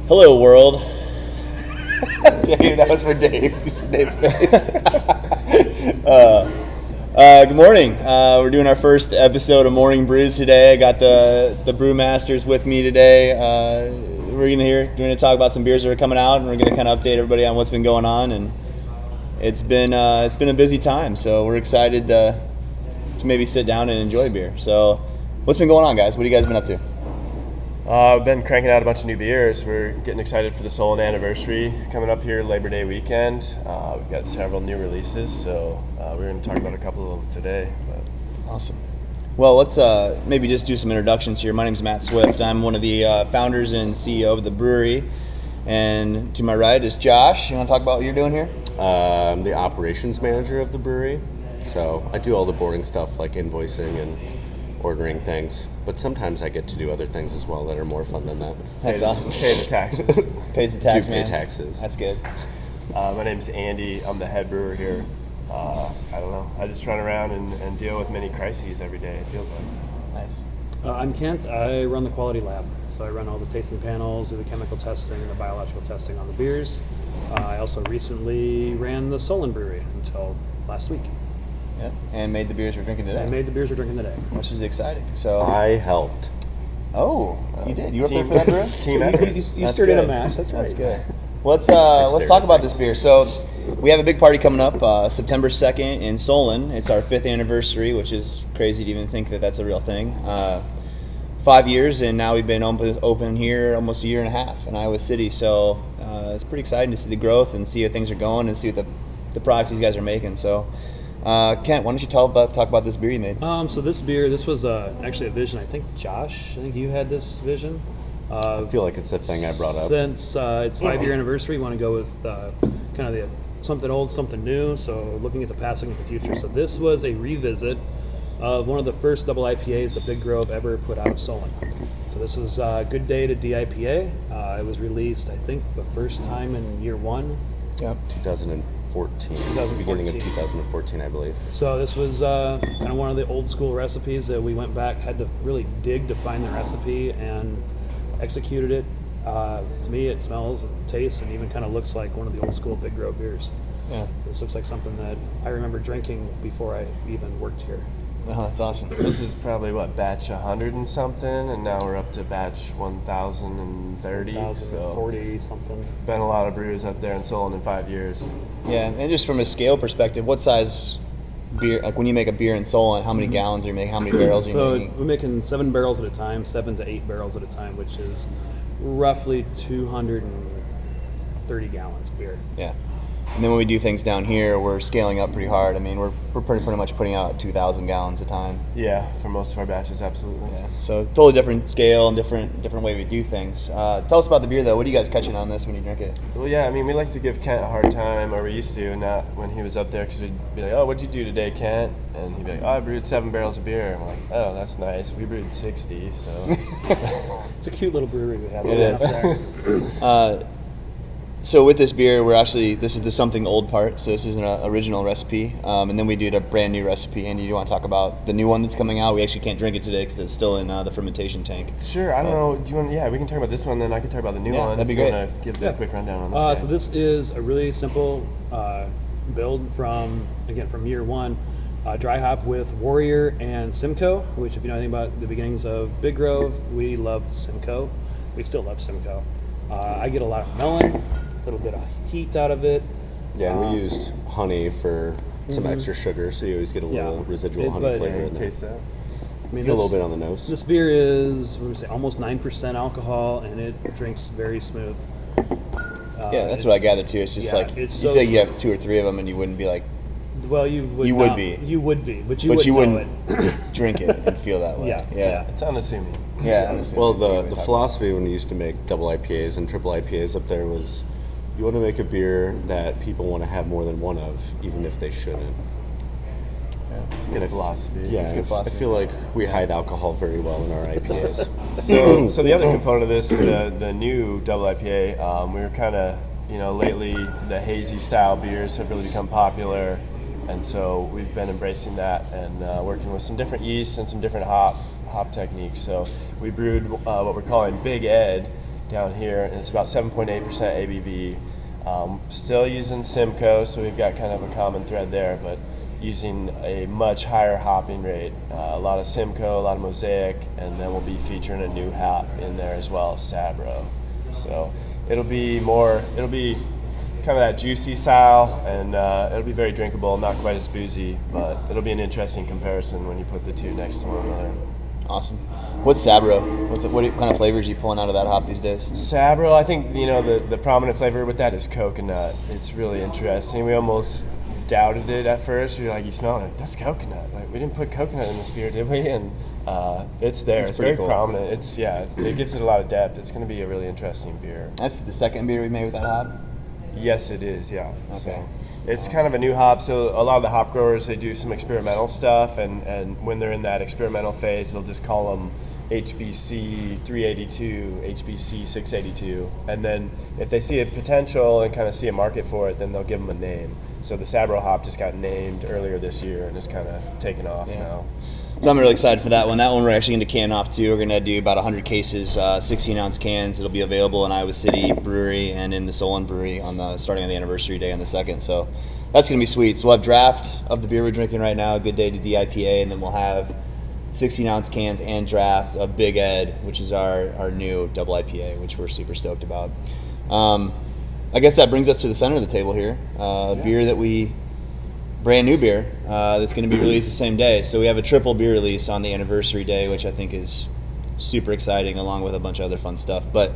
Hello, world. Dave, that was for Dave. Just Dave's face. Good morning. We're doing our first episode of Morning Brews today. I got the brewmasters with me today. We're gonna talk about some beers that are coming out, and we're gonna kind of update everybody on what's been going on. And it's been a busy time, so we're excited to maybe sit down and enjoy beer. So, what's been going on, guys? What have you guys been up to? We've been cranking out a bunch of new beers. We're getting excited for the Solon anniversary coming up here Labor Day weekend. We've got several new releases, so we're going to talk about a couple of them today. Awesome. Well, let's maybe just do some introductions here. My name is Matt Swift. I'm one of the founders and CEO of the Brewery. And to my right is Josh. You want to talk about what you're doing here? I'm the operations manager of the brewery. So I do all the boring stuff like invoicing and ordering things. But sometimes I get to do other things as well that are more fun than that. That's awesome. Pay the taxes. Pays the tax, Do man. pay taxes. That's good. My name's Andy. I'm the head brewer here. I don't know. I just run around and deal with many crises every day, it feels like. Nice. I'm Kent. I run the quality lab. So I run all the tasting panels, do the chemical testing, and the biological testing on the beers. I also recently ran the Solon Brewery until last week. Yeah, and made the beers we're drinking today. I made the beers we're drinking today. Which is exciting. So I helped. Oh, you did. You were up there for that brew? Team You, effort. you That's stirred in a good. mash. That's right. That's good. Let's talk about this beer. So we have a big party coming up September 2nd in Solon. It's our 5th anniversary, which is crazy to even think that that's a real thing. 5 years, and now we've been open here almost a year and a half in Iowa City. So it's pretty exciting to see the growth and see how things are going and see what the products these guys are making. So Kent, why don't you talk about this beer you made? So this beer, this was actually a vision. I think Josh, you had this vision. I feel like it's a thing I brought up. Since its 5-year anniversary, we want to go with kind of the something old, something new. So looking at the past, looking at the future. So this was a revisit of one of the first double IPAs that Big Grove ever put out of Solon. So this is Good Day to DIPA. It was released, I think, the first time in year one. Yep. 2014. Beginning of 2014, I believe. So this was kind of one of the old school recipes that we went back, had to really dig to find the recipe and executed it. To me, it smells and tastes and even kind of looks like one of the old school Big Grove beers. Yeah. This looks like something that I remember drinking before I even worked here. Oh, that's awesome. This is probably, batch 100 and something, and now we're up to batch 1,030. 1,040 something. Been a lot of brewers up there in Solon in 5 years. Yeah, and just from a scale perspective, what size beer, like when you make a beer in Solon, how many gallons are you making, how many barrels are you So making? we're making 7 barrels at a time, 7 to 8 barrels at a time, which is roughly 230 gallons of beer. Yeah. And then when we do things down here, we're scaling up pretty hard. I mean, we're pretty much putting out 2,000 gallons a time. Yeah, for most of our batches, absolutely. Yeah. So totally different scale and different way we do things. Tell us about the beer though. What are you guys catching on this when you drink it? Well, yeah, I mean, we like to give Kent a hard time, or we used to, not when he was up there, because we'd be like, oh, what'd you do today, Kent? And he'd be like, oh, I brewed 7 barrels of beer. And I'm like, oh, that's nice. We brewed 60, so. It's a cute little brewery we have It up is. there. So with this beer, this is the something old part. So this is an original recipe, and then we do a brand new recipe. Andy, do you want to talk about the new one that's coming out? We actually can't drink it today because it's still in the fermentation tank. Sure, I don't know. Do you want? Yeah, we can talk about this one, then I can talk about the new Yeah, one. that'd be if you great. want to give a quick rundown on this guy. So this is a really simple build from year one. Dry hop with Warrior and Simcoe, which if you know anything about the beginnings of Big Grove, we loved Simcoe. We still love Simcoe. I get a lot of melon, a little bit of heat out of it. Yeah, and we used honey for some extra sugar, so you always get a little residual honey but- flavor Yeah, in there. taste that. I mean, Get a little bit on the nose. This beer is, what would we say, almost 9% alcohol, and it drinks very smooth. Yeah, that's what I gathered too. It's just yeah, like you it's so feel like you have smooth. 2 or 3 of them, and you wouldn't be like Well, you would You would not- be. You would be, but you but you wouldn't wouldn't know drink it and feel that way. Yeah, Yeah. It's unassuming. Yeah. honestly, Well, that's what the we're talking philosophy when we used to make double IPAs and triple IPAs up there was you want to make a beer that people want to have more than one of, even if they shouldn't. about. It's a good philosophy. Yeah, It's good I philosophy. feel like we hide alcohol very well in our IPAs. So the other component of this, the new double IPA, we were kind of, lately the hazy style beers have really become popular, and so we've been embracing that and working with some different yeasts and some different hop techniques. So we brewed what we're calling Big Ed, down here, and it's about 7.8% ABV. Still using Simcoe, so we've got kind of a common thread there, but using a much higher hopping rate. A lot of Simcoe, a lot of Mosaic, and then we'll be featuring a new hop in there as well, Sabro. So it'll be kind of that juicy style, and it'll be very drinkable, not quite as boozy, but it'll be an interesting comparison when you put the two next to one another. Awesome. What's Sabro? What kind of flavors are you pulling out of that hop these days? Sabro, I think, the prominent flavor with that is coconut. It's really interesting. We almost doubted it at first. We were like, you smell it? That's coconut. Like, we didn't put coconut in this beer, did we? And it's there. It's very cool. prominent. It gives it a lot of depth. It's going to be a really interesting beer. That's the second beer we made with that hop? Yes, it is, yeah. Okay. So it's kind of a new hop, so a lot of the hop growers, they do some experimental stuff, and when they're in that experimental phase, they'll just call them HBC 382, HBC 682, and then if they see a potential and kind of see a market for it, then they'll give them a name. So the Sabro hop just got named earlier this year and is kind of taken off now. So I'm really excited for that one. That one we're actually going to can off too. We're going to do about 100 cases, 16-ounce cans. It'll be available in Iowa City Brewery and in the Solon Brewery starting on the anniversary day on the 2nd. So that's going to be sweet. So we'll have draft of the beer we're drinking right now, Good Day to DIPA, and then we'll have 16-ounce cans and draft of Big Ed, which is our new double IPA, which we're super stoked about. I guess that brings us to the center of the table here. Beer that brand new beer that's going to be released the same day. So we have a triple beer release on the anniversary day, which I think is super exciting, along with a bunch of other fun stuff. But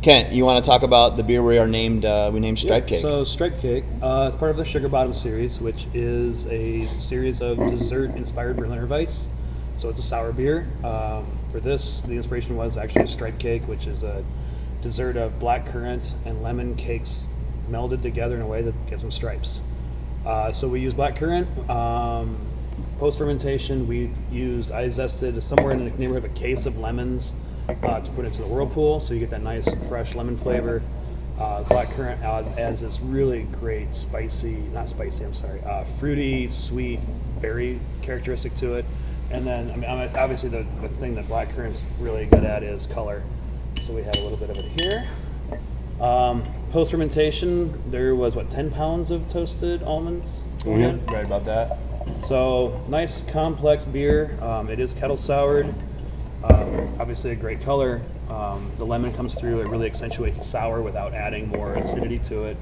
Kent, you want to talk about the beer we named Stripe Cake? So Stripe Cake is part of the Sugar Bottom series, which is a series of dessert-inspired Berliner Weiss. So it's a sour beer. For this, the inspiration was actually a Stripe Cake, which is a dessert of black currant and lemon cakes melded together in a way that gives them stripes. So we use black currant. Post-fermentation, I zested somewhere in the neighborhood of a case of lemons to put into the whirlpool, so you get that nice, fresh lemon flavor. Black currant adds this really great fruity, sweet berry characteristic to it. And then, obviously the thing that black currant's really good at is color. So we have a little bit of it here. Post-fermentation, there was 10 pounds of toasted almonds? Mm-hmm. Right about that. So nice complex beer. It is kettle soured. Obviously a great color. The lemon comes through. It really accentuates the sour without adding more acidity to it.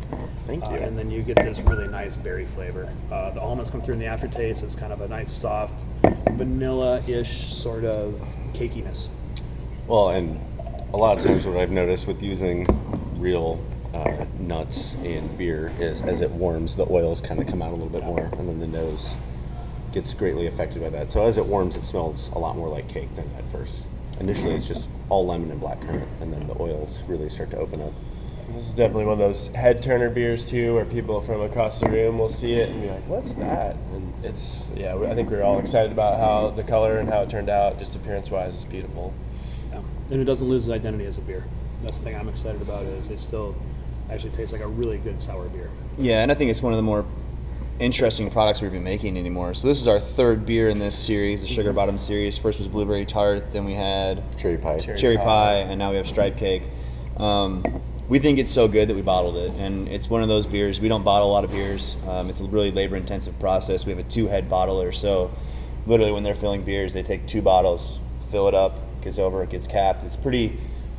Thank you. And then you get this really nice berry flavor. The almonds come through in the aftertaste. It's kind of a nice soft vanilla-ish sort of cakiness. Well, and a lot of times what I've noticed with using real nuts in beer is as it warms, the oils kind of come out a little bit more, and then the nose gets greatly affected by that. So as it warms, it smells a lot more like cake than at first. Initially, it's just all lemon and black currant, and then the oils really start to open up. This is definitely one of those head turner beers too, where people from across the room will see it and be like, "What's that?" And I think we're all excited about how the color and how it turned out. Just appearance-wise, it's beautiful. Yeah. And it doesn't lose its identity as a beer. That's the thing I'm excited about, is it still actually tastes like a really good sour beer. Yeah, and I think it's one of the more interesting products we've been making anymore. So this is our third beer in this series, the Sugar Bottom series. First was Blueberry Tart, then we had Cherry pie. Cherry Pie, and now we have Stripe Cake. We think it's so good that we bottled it, and it's one of those beers. We don't bottle a lot of beers. It's a really labor-intensive process. We have a 2-head bottler, so literally when they're filling beers, they take 2 bottles, fill it up, gets over, it gets capped. It's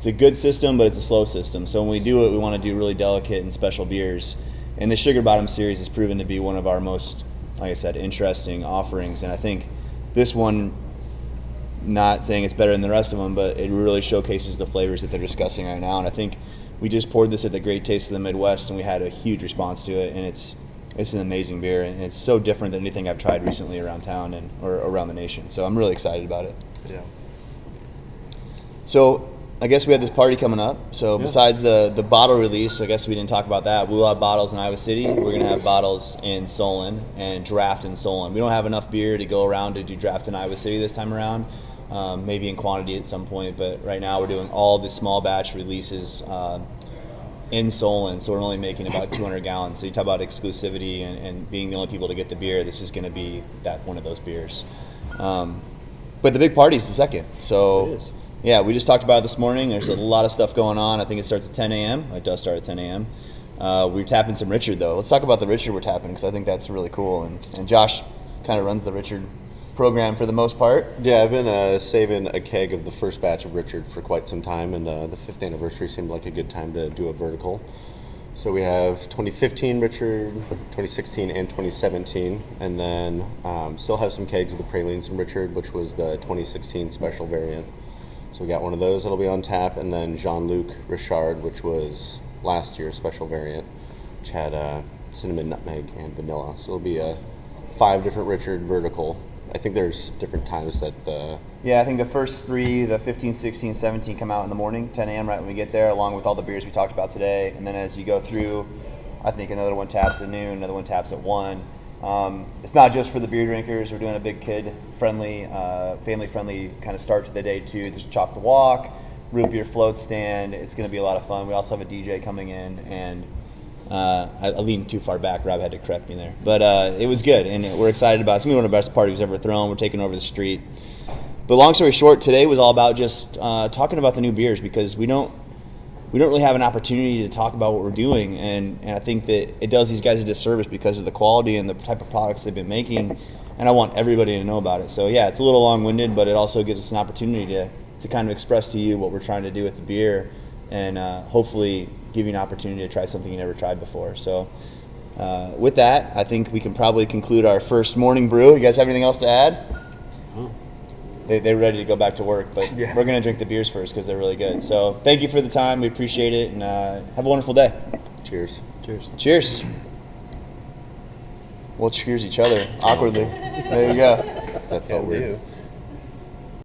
a good system, but it's a slow system. So when we do it, we want to do really delicate and special beers. And the Sugar Bottom series has proven to be one of our most, like I said, interesting offerings. And I think this one, not saying it's better than the rest of them, but it really showcases the flavors that they're discussing right now. And I think we just poured this at the Great Taste of the Midwest, and we had a huge response to it. And it's an amazing beer, and it's so different than anything I've tried recently around town or around the nation. So I'm really excited about it. Yeah. So I guess we have this party coming up. So besides the bottle release, I guess we didn't talk about that. We will have bottles in Iowa City. We're going to have bottles in Solon and draft in Solon. We don't have enough beer to go around to do draft in Iowa City this time around. Maybe in quantity at some point, but right now we're doing all the small batch releases in Solon, so we're only making about 200 gallons. So you talk about exclusivity and being the only people to get the beer, this is going to be one of those beers. But the big party is the second. So Yeah, we just talked about it this morning. There's a lot of stuff going on. I think it starts at 10 a.m. It does start at 10 a.m. We're tapping some Richard, though. Let's talk about the Richard we're tapping, because I think that's really cool. And Josh kind of runs the Richard program for the most part. Yeah, I've been saving a keg of the first batch of Richard for quite some time, and the 5th anniversary seemed like a good time to do a vertical. So we have 2015 Richard, 2016, and 2017, and then still have some kegs of the Pralines and Richard, which was the 2016 special variant. So we got one of those that'll be on tap, and then Jean-Luc Richard, which was last year's special variant, which had cinnamon, nutmeg, and vanilla. So it'll be a 5 different Richard vertical. I think there's different times that Yeah, I think the first 3, the 15, 16, 17, come out in the morning, 10 a.m. right when we get there, along with all the beers we talked about today. And then as you go through, I think another one taps at noon, another one taps at 1. It's not just for the beer drinkers. We're doing a big kid-friendly, family-friendly kind of start to the day, too. There's Chalk the Walk, root beer float stand. It's going to be a lot of fun. We also have a DJ coming in, and I leaned too far back. Rob had to correct me there. But it was good, and we're excited about it. It's going to be one of the best parties we've ever thrown. We're taking over the street. But long story short, today was all about just talking about the new beers, because we don't really have an opportunity to talk about what we're doing, and I think that it does these guys a disservice because of the quality and the type of products they've been making, and I want everybody to know about it. So yeah, it's a little long-winded, but it also gives us an opportunity to kind of express to you what we're trying to do with the beer, and hopefully give you an opportunity to try something you never tried before. So with that, I think we can probably conclude our first morning brew. You guys have anything else to add? They're ready to go back to work, but we're going to drink the beers first because they're really good. So thank you for the time. We appreciate it, and have a wonderful day. cheers. Cheers. Cheers. We'll cheers each other awkwardly. There you go. That felt weird. You.